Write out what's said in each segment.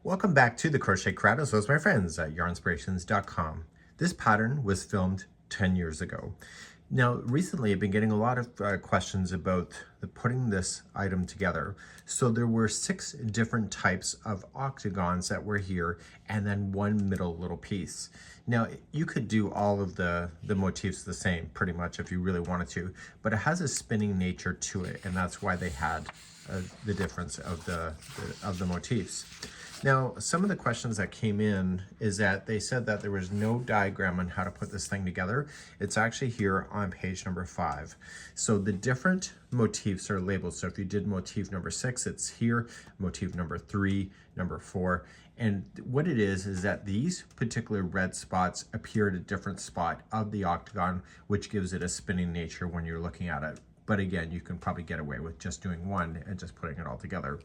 Welcome back to the Crochet Crowd as well as my friends at yarnspirations.com. This pattern was filmed 10 years ago. Now, recently I've been getting a lot of questions about putting this item together. So there were 6 different types of octagons that were here and then one middle little piece. Now, you could do all of the motifs the same pretty much if you really wanted to, but it has a spinning nature to it, and that's why they had the difference of the motifs. Now, some of the questions that came in is that they said that there was no diagram on how to put this thing together. It's actually here on page number 5. So the different motifs are labeled. So if you did motif number 6, it's here, motif number 3, number 4. And what it is that these particular red spots appear at a different spot of the octagon, which gives it a spinning nature when you're looking at it. But again, you can probably get away with just doing one and just putting it all together.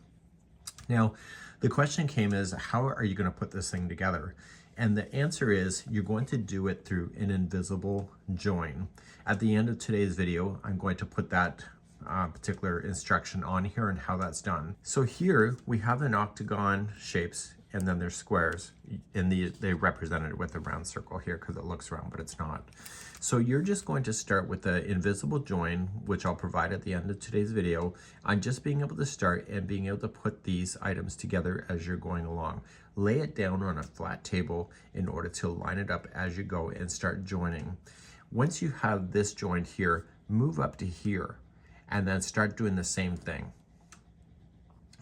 Now, the question came is, how are you going to put this thing together? And the answer is, you're going to do it through an invisible join. At the end of today's video, I'm going to put that particular instruction on here and how that's done. So here we have an octagon shapes, and then there's squares. And they represented it with a round circle here because it looks round, but it's not. So you're just going to start with the invisible join, which I'll provide at the end of today's video, on just being able to start and being able to put these items together as you're going along. Lay it down on a flat table in order to line it up as you go and start joining. Once you have this joined here, move up to here and then start doing the same thing.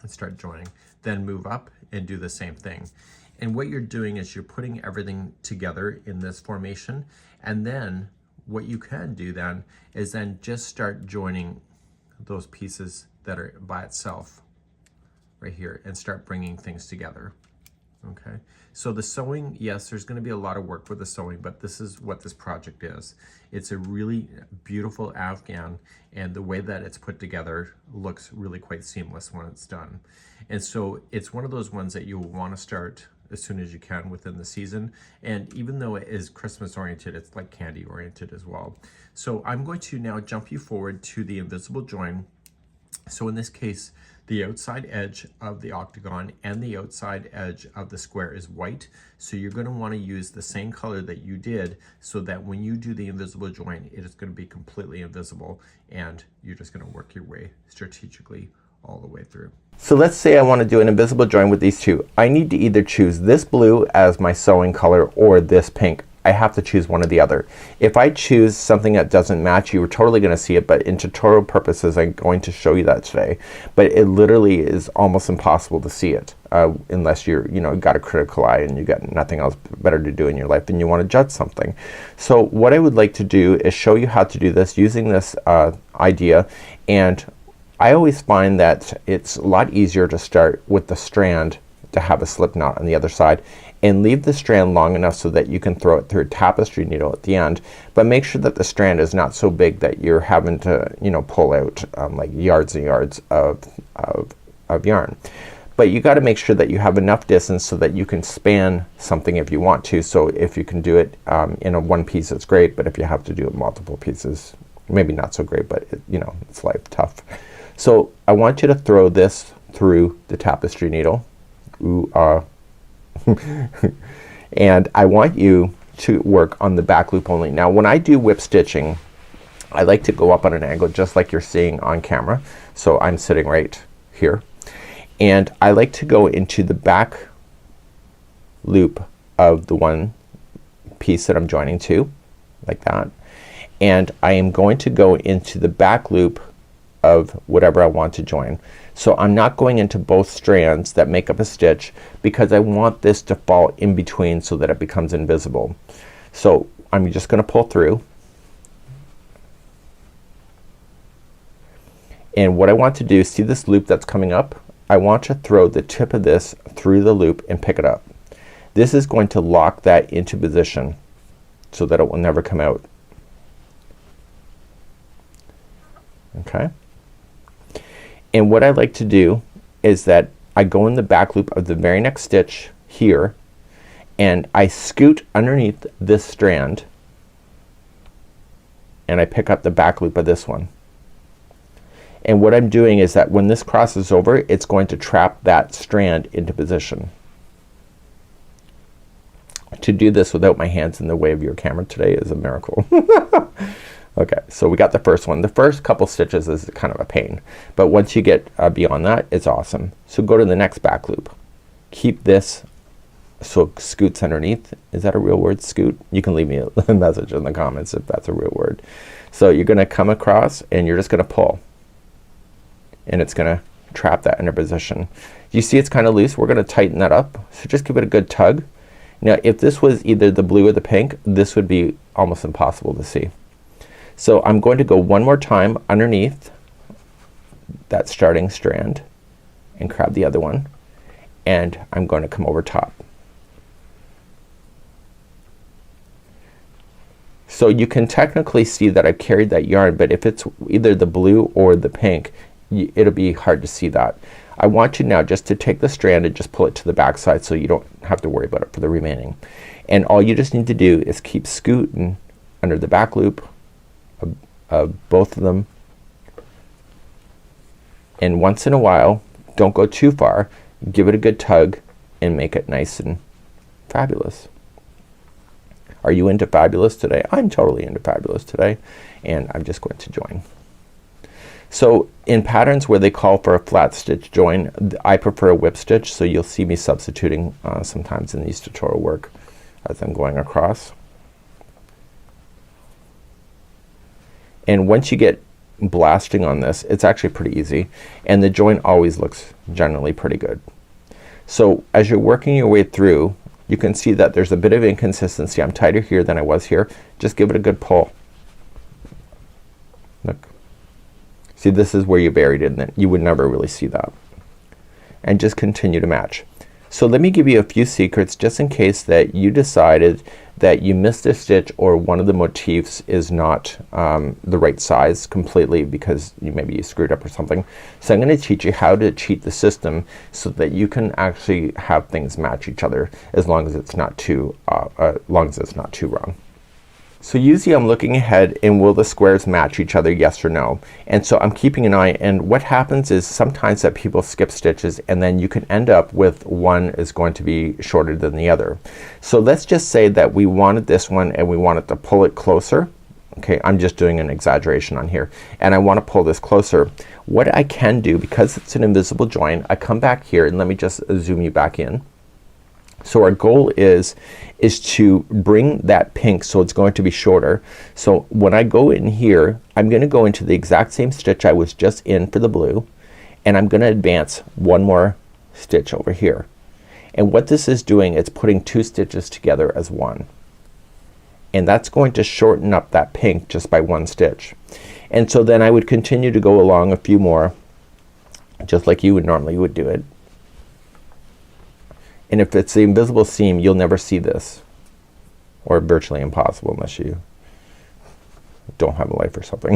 And start joining. Then move up and do the same thing. And what you're doing is you're putting everything together in this formation. And then what you can do then is then just start joining those pieces that are by itself right here and start bringing things together. Okay, so the sewing, yes, there's going to be a lot of work with the sewing, but this is what this project is. It's a really beautiful afghan, and the way that it's put together looks really quite seamless when it's done. And so it's one of those ones that you'll want to start as soon as you can within the season. And even though it is Christmas oriented, it's like candy oriented as well. So I'm going to now jump you forward to the invisible join. So in this case, the outside edge of the octagon and the outside edge of the square is white. So you're going to want to use the same color that you did so that when you do the invisible join, it is going to be completely invisible, and you're just going to work your way strategically all the way through. So let's say I want to do an invisible join with these two. I need to either choose this blue as my sewing color or this pink. I have to choose one or the other. If I choose something that doesn't match, you are totally going to see it, but in tutorial purposes I'm going to show you that today. But it literally is almost impossible to see it unless you're, got a critical eye and you got nothing else better to do in your life and you want to judge something. So what I would like to do is show you how to do this using this idea. And I always find that it's a lot easier to start with the strand to have a slip knot on the other side and leave the strand long enough so that you can throw it through a tapestry needle at the end, but make sure that the strand is not so big that you're having to pull out like yards and yards of yarn. But you got to make sure that you have enough distance so that you can span something if you want to. So if you can do it in a one piece, it's great, but if you have to do it multiple pieces, maybe not so great, but it's life tough. So I want you to throw this through the tapestry needle. Ooh, and I want you to work on the back loop only. Now when I do whip stitching, I like to go up on an angle just like you're seeing on camera. So I'm sitting right here, and I like to go into the back loop of the one piece that I'm joining to, like that, and I am going to go into the back loop of whatever I want to join. So I'm not going into both strands that make up a stitch because I want this to fall in between so that it becomes invisible. So I'm just going to pull through, and what I want to do, see this loop that's coming up? I want to throw the tip of this through the loop and pick it up. This is going to lock that into position so that it will never come out. Okay. And what I like to do is that I go in the back loop of the very next stitch here, and I scoot underneath this strand and I pick up the back loop of this one. And what I'm doing is that when this crosses over, it's going to trap that strand into position. To do this without my hands in the way of your camera today is a miracle. Okay, so we got the first one. The first couple stitches is kind of a pain, but once you get beyond that, it's awesome. So go to the next back loop. Keep this so it scoots underneath. Is that a real word, scoot? You can leave me a message in the comments if that's a real word. So you're gonna come across and you're just gonna pull, and it's gonna trap that in a position. You see it's kind of loose. We're gonna tighten that up, so just give it a good tug. Now if this was either the blue or the pink, this would be almost impossible to see. So I'm going to go one more time underneath that starting strand and grab the other one, and I'm going to come over top. So you can technically see that I've carried that yarn, but if it's either the blue or the pink, it'll be hard to see that. I want you now just to take the strand and just pull it to the back side so you don't have to worry about it for the remaining. And all you just need to do is keep scooting under the back loop of both of them, and once in a while, don't go too far, give it a good tug and make it nice and fabulous. Are you into fabulous today? I'm totally into fabulous today, and I'm just going to join. So in patterns where they call for a flat stitch join, I prefer a whip stitch, so you'll see me substituting sometimes in these tutorial work as I'm going across. And once you get blasting on this, it's actually pretty easy, and the joint always looks generally pretty good. So as you're working your way through, you can see that there's a bit of inconsistency. I'm tighter here than I was here. Just give it a good pull. Look. See, this is where you buried it, and you would never really see that. And just continue to match. So let me give you a few secrets just in case that you decided that you missed a stitch or one of the motifs is not the right size completely because maybe you screwed up or something. So I'm gonna teach you how to cheat the system so that you can actually have things match each other as long as it's not too wrong. So usually I'm looking ahead and will the squares match each other, yes or no? And so I'm keeping an eye, and what happens is sometimes that people skip stitches and then you can end up with one is going to be shorter than the other. So let's just say that we wanted this one and we wanted to pull it closer. Okay, I'm just doing an exaggeration on here, and I want to pull this closer. What I can do, because it's an invisible join, I come back here and let me just zoom you back in. So our goal is to bring that pink so it's going to be shorter. So when I go in here, I'm gonna go into the exact same stitch I was just in for the blue, and I'm gonna advance one more stitch over here. And what this is doing, it's putting two stitches together as one. And that's going to shorten up that pink just by one stitch. And so then I would continue to go along a few more, just like you would normally would do it. And if it's the invisible seam, you'll never see this, or virtually impossible unless you don't have a life or something.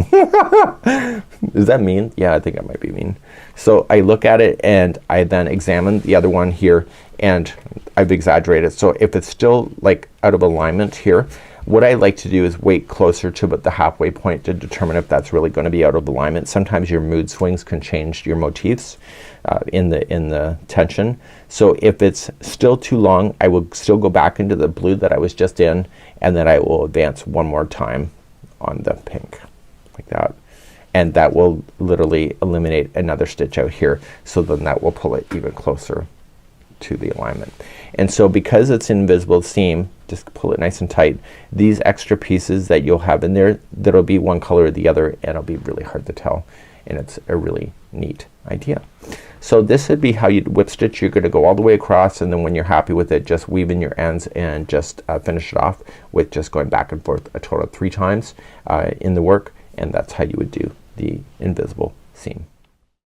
Is that mean? Yeah, I think I might be mean. So I look at it and I then examine the other one here, and I've exaggerated. So if it's still like out of alignment here, what I like to do is wait closer to about the halfway point to determine if that's really going to be out of alignment. Sometimes your mood swings can change your motifs in the tension. So if it's still too long, I will still go back into the blue that I was just in, and then I will advance one more time on the pink like that, and that will literally eliminate another stitch out here. So then that will pull it even closer to the alignment. And so because it's invisible seam, just pull it nice and tight. These extra pieces that you'll have in there, that'll be one color or the other, and it'll be really hard to tell, and it's a really neat idea. So this would be how you'd whip stitch. You're gonna go all the way across, and then when you're happy with it, just weave in your ends and just finish it off with just going back and forth a total of 3 times in the work, and that's how you would do the invisible seam.